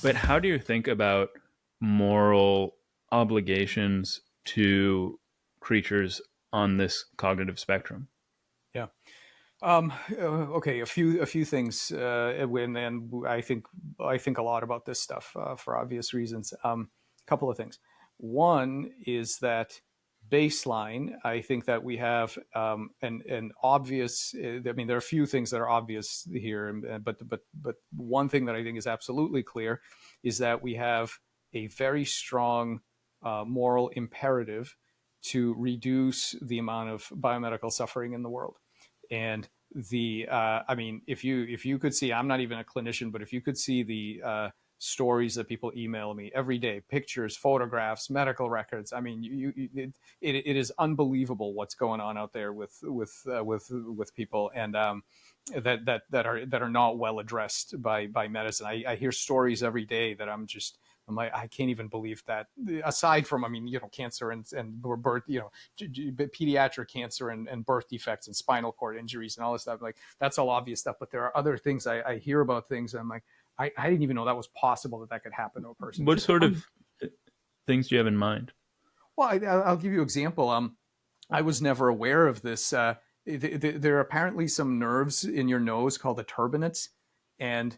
But how do you think about moral obligations to creatures on this cognitive spectrum? Yeah. Okay. A few things. And I think a lot about this stuff for obvious reasons. A couple of things. One is that baseline. I think that we have an obvious. I mean, there are a few things that are obvious here, but one thing that I think is absolutely clear is that we have a very strong moral imperative to reduce the amount of biomedical suffering in the world. And I mean, if you could see, I'm not even a clinician, but if you could see the stories that people email me every day, pictures, photographs, medical records, I mean, it is unbelievable what's going on out there with people, and that are not well addressed by medicine. I hear stories every day that I'm like, I can't even believe that. Aside from, I mean, cancer and birth, pediatric cancer and birth defects and spinal cord injuries and all this stuff. Like, that's all obvious stuff. But there are other things I hear about things. And I'm like, I didn't even know that was possible that could happen to a person. What sort of things do you have in mind? Well, I'll give you an example. I was never aware of this. There are apparently some nerves in your nose called the turbinates, and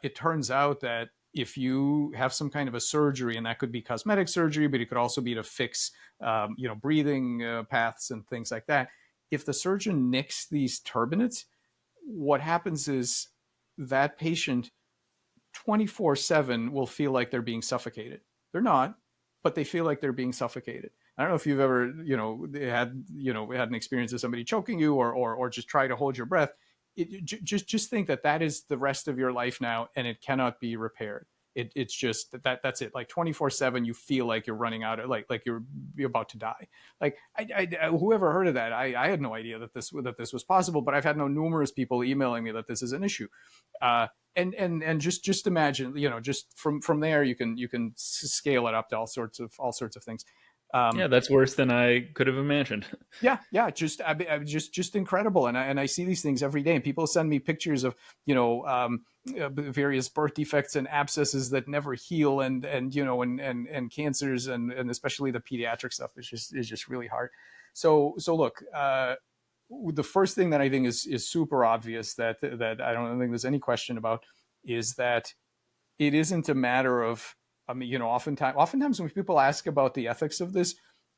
it turns out that if you have some kind of a surgery, and that could be cosmetic surgery, but it could also be to fix, breathing paths and things like that. If the surgeon nicks these turbinates, what happens is that patient 24/7 will feel like they're being suffocated. They're not, but they feel like they're being suffocated. I don't know if you've ever, had an experience of somebody choking you, or just try to hold your breath. Just think that is the rest of your life now, and it cannot be repaired. It's just that's it. Like 24/7, you feel like you're running out of, like you're about to die. Like, whoever heard of that? I had no idea that this was possible, but I've had numerous people emailing me that this is an issue. And just imagine, just from there, you can scale it up to all sorts of things. Yeah, that's worse than I could have imagined. Yeah, yeah, just incredible, and I see these things every day, and people send me pictures of various birth defects and abscesses that never heal, and cancers, and especially the pediatric stuff is just really hard. So look, the first thing that I think is super obvious, that I don't think there's any question about, is that it isn't a matter of, I mean, oftentimes when people ask about the ethics of this,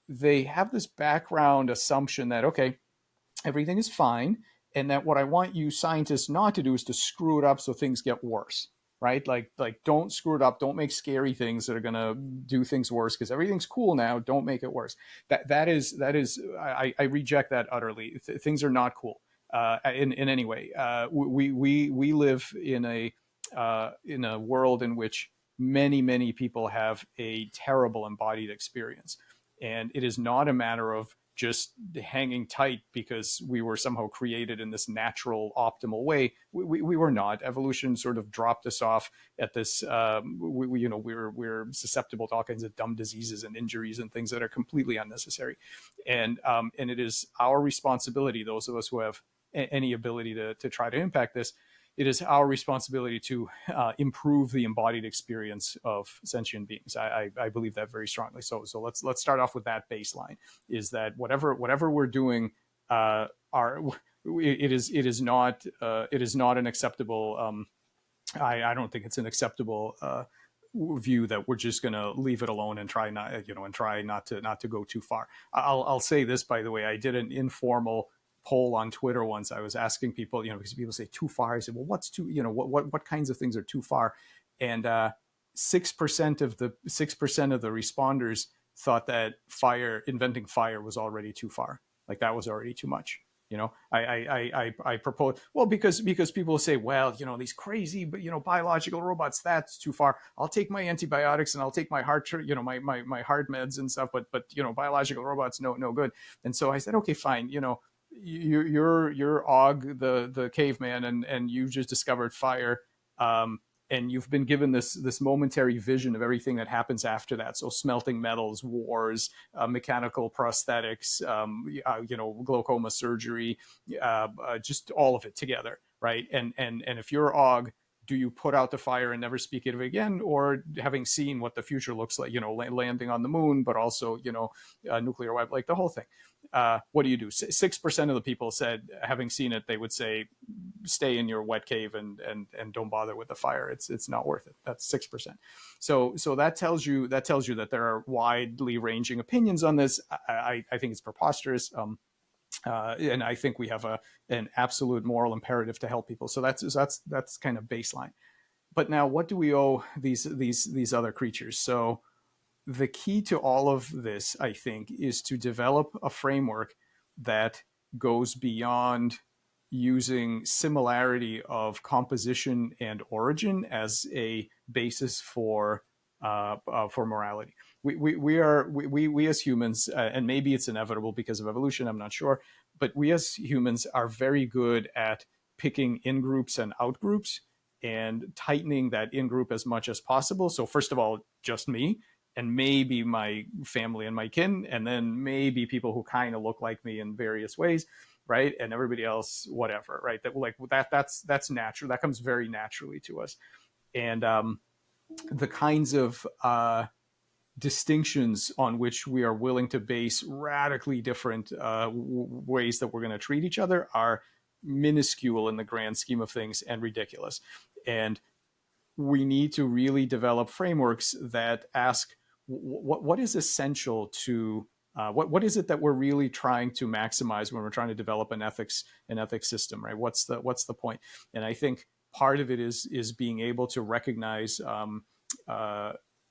they have this background assumption that, okay, everything is fine, and that what I want you scientists not to do is to screw it up so things get worse, right? Like don't screw it up, don't make scary things that are going to do things worse, because everything's cool now, don't make it worse. That is I reject that utterly. Things are not cool in any way. We live in a world in which many people have a terrible embodied experience, and it is not a matter of just hanging tight because we were somehow created in this natural, optimal way. We were not. Evolution sort of dropped us off at this. We're susceptible to all kinds of dumb diseases and injuries and things that are completely unnecessary, and it is our responsibility, those of us who have any ability to try to impact this. It is our responsibility to improve the embodied experience of sentient beings. I believe that very strongly. So let's start off with that baseline: is that whatever we're doing, it is not an acceptable. I don't think it's an acceptable view that we're just going to leave it alone and try not to go too far. I'll say this, by the way. I did an informal poll on Twitter once. I was asking people, because people say too far. I said, well, what's too, what kinds of things are too far? And 6% of the responders thought that inventing fire was already too far. Like, that was already too much. I propose, well, because people say, well, these crazy, biological robots, that's too far. I'll take my antibiotics and I'll take my heart, my heart meds and stuff, but biological robots, no good. And so I said, okay, fine. You're Og, the caveman, and you've just discovered fire, and you've been given this momentary vision of everything that happens after that. So smelting metals, wars, mechanical prosthetics, glaucoma surgery, just all of it together, right? And if you're Og, do you put out the fire and never speak of it again, or having seen what the future looks like, landing on the moon, but also, nuclear weapon, like the whole thing. What do you do? 6% of the people said, having seen it, they would say, stay in your wet cave and don't bother with the fire. It's not worth it. That's 6%. So that tells you that there are widely ranging opinions on this. I think it's preposterous. And I think we have an absolute moral imperative to help people. So that's kind of baseline. But now, what do we owe these other creatures? So the key to all of this, I think, is to develop a framework that goes beyond using similarity of composition and origin as a basis for morality. We as humans, and maybe it's inevitable because of evolution, I'm not sure, but we as humans are very good at picking in groups and out groups and tightening that in group as much as possible. So first of all, just me, and maybe my family and my kin, and then maybe people who kind of look like me in various ways, right? And everybody else, whatever, right? That's natural. That comes very naturally to us. And the kinds of distinctions on which we are willing to base radically different ways that we're going to treat each other are minuscule in the grand scheme of things and ridiculous. And we need to really develop frameworks that ask what is essential to what is it that we're really trying to maximize when we're trying to develop an ethics system, right? What's the point? And I think part of it is being able to recognize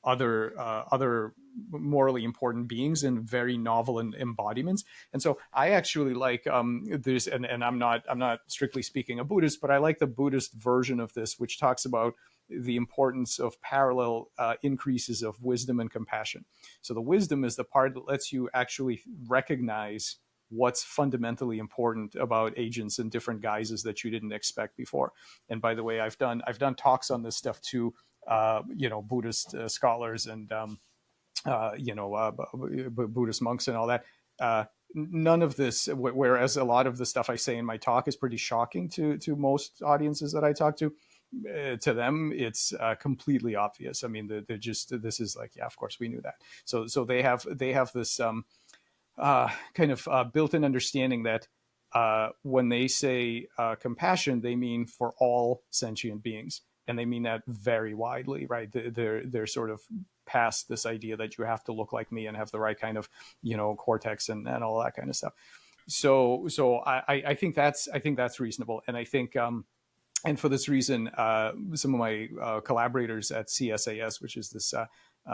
other morally important beings in very novel embodiments. And so I actually like this, and I'm not strictly speaking a Buddhist, but I like the Buddhist version of this, which talks about the importance of parallel increases of wisdom and compassion. So the wisdom is the part that lets you actually recognize what's fundamentally important about agents in different guises that you didn't expect before. And by the way, I've done talks on this stuff to Buddhist scholars and Buddhist monks and all that. None of this, whereas a lot of the stuff I say in my talk is pretty shocking to most audiences that I talk to them it's completely obvious. I mean, they're just, this is like, yeah, of course we knew that. So they have this kind of built-in understanding that when they say compassion, they mean for all sentient beings, and they mean that very widely, right? They're sort of past this idea that you have to look like me and have the right kind of cortex and all that kind of stuff. So I think that's reasonable, and I think and for this reason, some of my collaborators at CSAS, which is this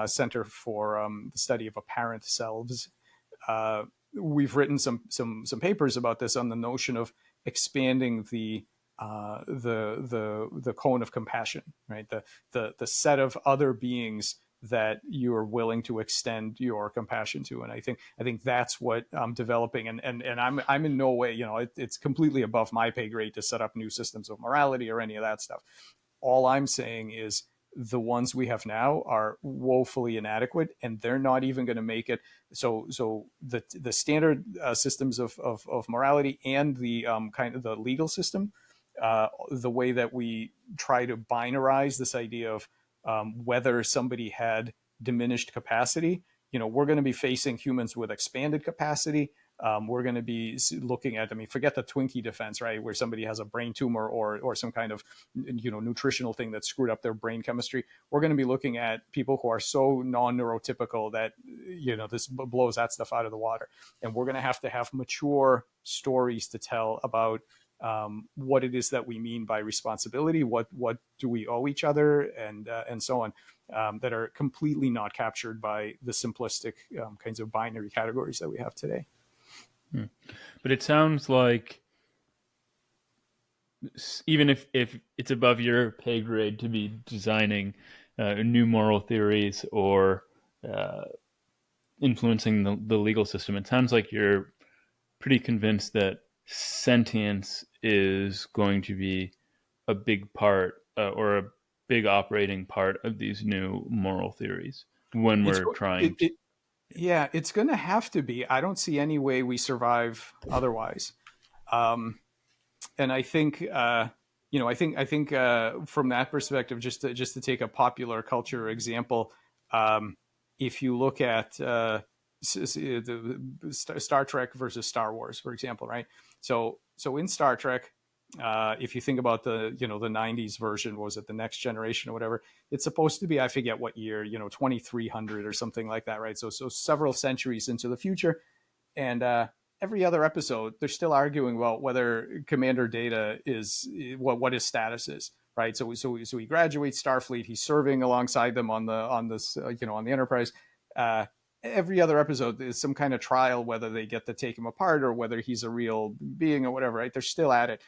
Center for the Study of Apparent Selves, we've written some papers about this on the notion of expanding the cone of compassion, right? The set of other beings that you are willing to extend your compassion to. And I think that's what I'm developing. And I'm in no way, it's completely above my pay grade to set up new systems of morality or any of that stuff. All I'm saying is the ones we have now are woefully inadequate, and they're not even going to make it. So the standard systems of morality and the kind of the legal system, the way that we try to binarize this idea of whether somebody had diminished capacity, we're going to be facing humans with expanded capacity. We're going to be looking at, forget the Twinkie defense, right? Where somebody has a brain tumor or some kind of, nutritional thing that screwed up their brain chemistry. We're going to be looking at people who are so non-neurotypical that, this blows that stuff out of the water. And we're going to have mature stories to tell about what it is that we mean by responsibility, what do we owe each other, and so on, that are completely not captured by the simplistic kinds of binary categories that we have today. But it sounds like even if it's above your pay grade to be designing new moral theories or influencing the legal system, it sounds like you're pretty convinced that sentience is going to be a big part or a big operating part of these new moral theories when we're trying to. Yeah, it's going to have to be. I don't see any way we survive otherwise. And I think I think from that perspective, just to take a popular culture example, um, if you look at the Star Trek versus Star Wars, for example, right? So in Star Trek, if you think about the '90s version, was it the Next Generation or whatever? It's supposed to be, I forget what year, 2300 or something like that, right? So several centuries into the future, and every other episode they're still arguing about whether Commander Data is what his status is, right? So he graduates Starfleet, he's serving alongside them on this on the Enterprise. uh, every other episode is some kind of trial whether they get to take him apart or whether he's a real being or whatever, right? They're still at it.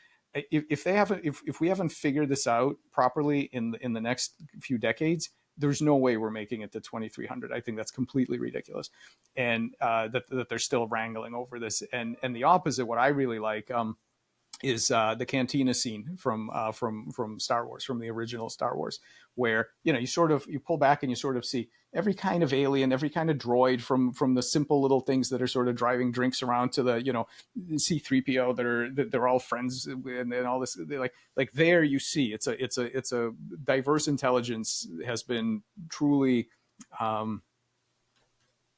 If they haven't, if we haven't figured this out properly in the next few decades, there's no way we're making it to 2300. I think that's completely ridiculous, and that they're still wrangling over this. And the opposite, what I really like, is the cantina scene from Star Wars, from the original Star Wars, where you pull back and you sort of see every kind of alien, every kind of droid, from the simple little things that are sort of driving drinks around to the C-3PO that they're all friends and all this. Like there you see it's a diverse intelligence has been truly um,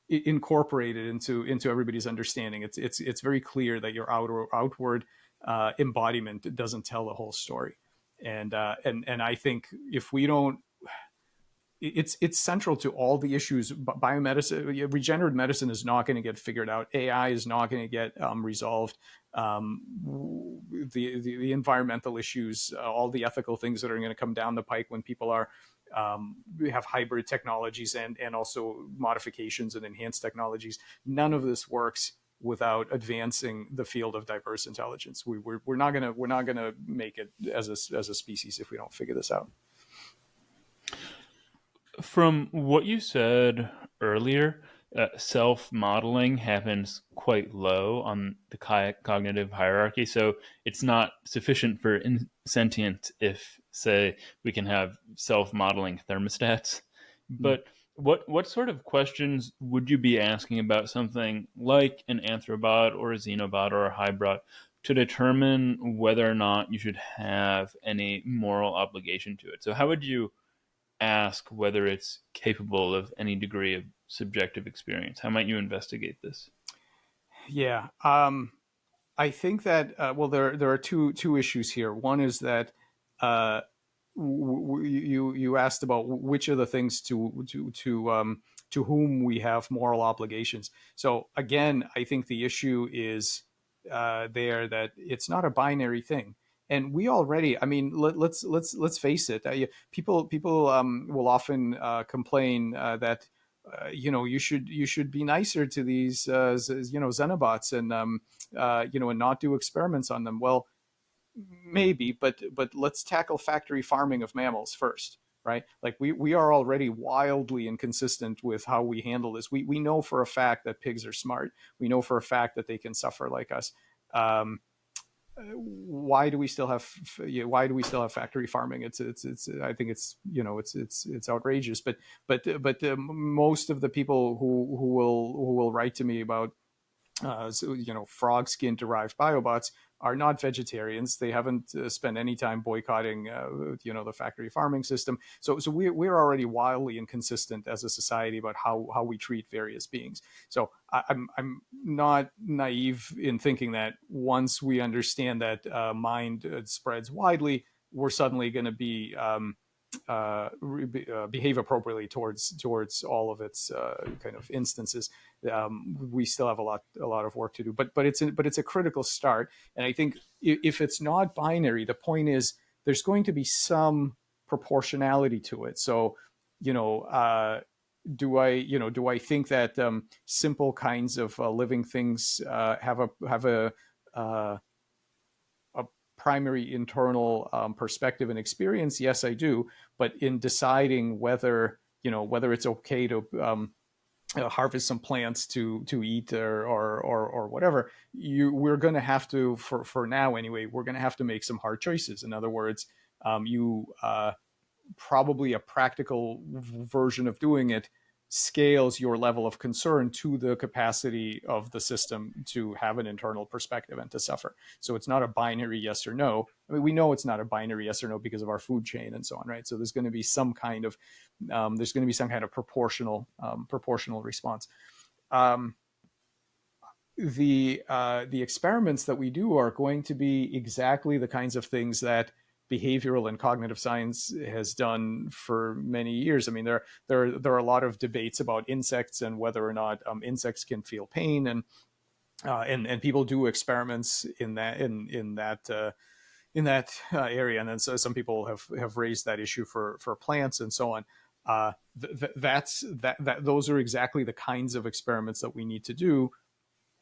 incorporated into everybody's understanding. It's very clear that your outward embodiment doesn't tell the whole story, and I think if we don't, it's central to all the issues. Biomedicine, regenerative medicine is not going to get figured out. AI is not going to get resolved. The environmental issues, all the ethical things that are going to come down the pike when people are we have hybrid technologies and also modifications and enhanced technologies. None of this works without advancing the field of diverse intelligence. We're not gonna make it as a species if we don't figure this out. From what you said earlier, self-modeling happens quite low on the cognitive hierarchy, so it's not sufficient for sentient if, say, we can have self-modeling thermostats. But what sort of questions would you be asking about something like an Anthrobot or a Xenobot or a Hybrid to determine whether or not you should have any moral obligation to it? So how would you ask whether it's capable of any degree of subjective experience? How might you investigate this? Yeah, I think that well, there are two issues here. One is that uh, you asked about which of the things to whom we have moral obligations. So again, I think the issue is there that it's not a binary thing. And we already, I mean, let's face it. People will often complain that you should be nicer to these Xenobots and not do experiments on them. Well, maybe, but let's tackle factory farming of mammals first, right? Like we are already wildly inconsistent with how we handle this. We know for a fact that pigs are smart. We know for a fact that they can suffer like us. Um, why do we still have factory farming? It's I think it's outrageous. But most of the people who will write to me about frog skin derived biobots are not vegetarians. They haven't spent any time boycotting, the factory farming system. So we're already wildly inconsistent as a society about how we treat various beings. So I'm not naive in thinking that once we understand that mind spreads widely, we're suddenly going to be behave appropriately towards all of its kind of instances. We still have a lot of work to do, but it's a critical start. And I think if it's not binary, the point is there's going to be some proportionality to it. So, do I think that simple kinds of living things have a primary internal perspective and experience? Yes, I do. But in deciding whether it's okay to harvest some plants to eat or whatever, we're going to have to, for now anyway, we're going to have to make some hard choices. In other words, you probably a practical version of doing it scales your level of concern to the capacity of the system to have an internal perspective and to suffer. So it's not a binary yes or no. I mean, we know it's not a binary yes or no because of our food chain and so on, right? So there's going to be some kind of proportional response. The experiments that we do are going to be exactly the kinds of things that behavioral and cognitive science has done for many years. I mean, there are a lot of debates about insects and whether or not insects can feel pain, and people do experiments in that area, and then so some people have raised that issue for plants and so on. Those are exactly the kinds of experiments that we need to do,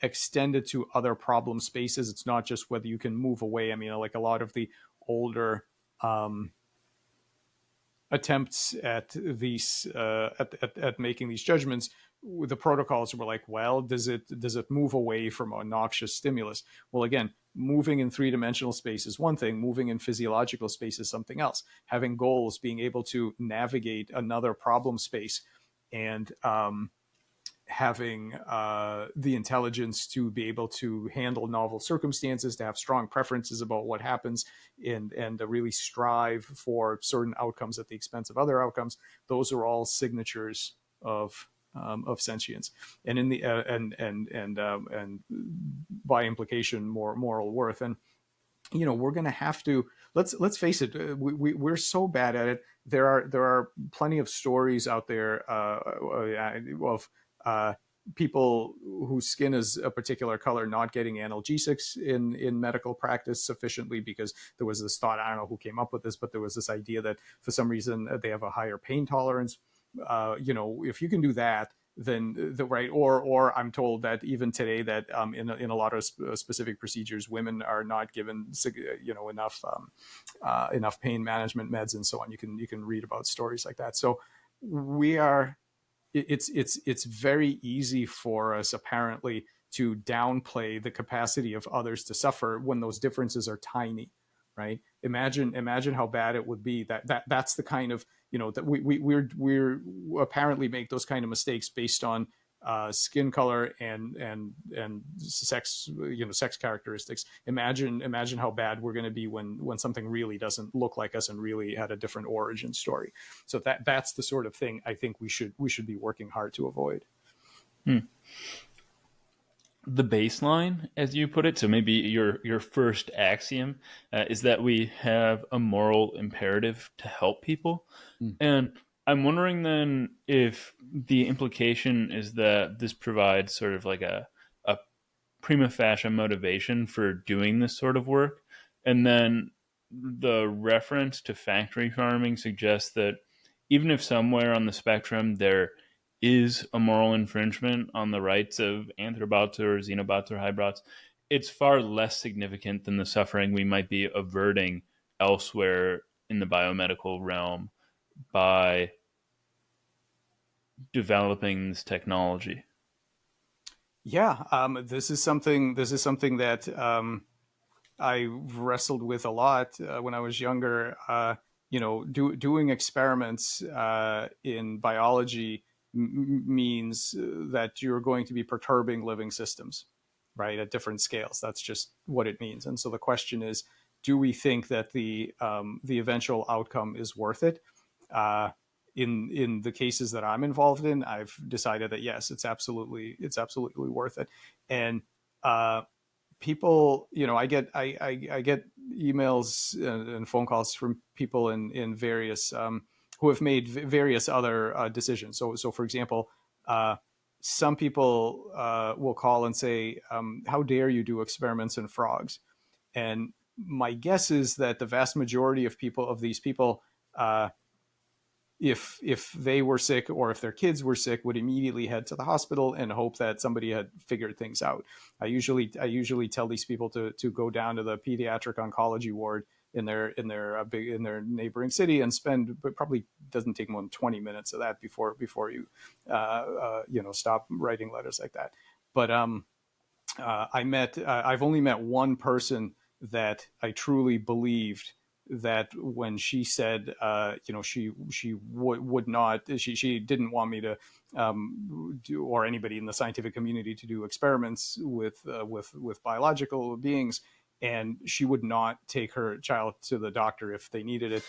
extended to other problem spaces. It's not just whether you can move away. I mean, like a lot of the older attempts at these at making these judgments, the protocols were like, well, does it move away from a noxious stimulus? Well, again, moving in three-dimensional space is one thing, moving in physiological space is something else. Having goals, being able to navigate another problem space, and having the intelligence to be able to handle novel circumstances, to have strong preferences about what happens, and to really strive for certain outcomes at the expense of other outcomes. Those are all signatures of sentience, and in the and by implication, more moral worth. And we're going to have to, let's face it, we're so bad at it. There are plenty of stories out there of people whose skin is a particular color not getting analgesics in medical practice sufficiently, because there was this thought, I don't know who came up with this, but there was this idea that for some reason they have a higher pain tolerance. If you can do that, then or I'm told that even today that in a lot of specific procedures, women are not given enough pain management meds and so on. You can read about stories like that. So it's very easy for us, apparently, to downplay the capacity of others to suffer when those differences are tiny, right? Imagine how bad it would be. That's the kind of, that we're apparently make those kind of mistakes based on skin color and sex, sex characteristics. Imagine how bad we're going to be when something really doesn't look like us and really had a different origin story. So that's the sort of thing I think we should be working hard to avoid. The baseline, as you put it, so maybe your first axiom is that we have a moral imperative to help people. And I'm wondering then if the implication is that this provides sort of like a prima facie motivation for doing this sort of work. And then the reference to factory farming suggests that even if somewhere on the spectrum there is a moral infringement on the rights of anthrobots or xenobots or hybrids, it's far less significant than the suffering we might be averting elsewhere in the biomedical realm by developing this technology. Yeah, this is something that I wrestled with a lot when I was younger. Doing experiments in biology means that you're going to be perturbing living systems, right, at different scales. That's just what it means. And so the question is, do we think that the eventual outcome is worth it? In the cases that I'm involved in, I've decided that yes, it's absolutely worth it. And people, I get emails and phone calls from people in various who have made various other decisions. So for example, some people will call and say, "How dare you do experiments in frogs?" And my guess is that the vast majority of these people, if they were sick or if their kids were sick, would immediately head to the hospital and hope that somebody had figured things out. I usually tell these people to go down to the pediatric oncology ward in their neighboring city and spend, but probably doesn't take more than 20 minutes of that before you stop writing letters like that. But I've only met one person that I truly believed that when she said, she would not, she didn't want me to do, or anybody in the scientific community to do experiments with biological beings, and she would not take her child to the doctor if they needed it.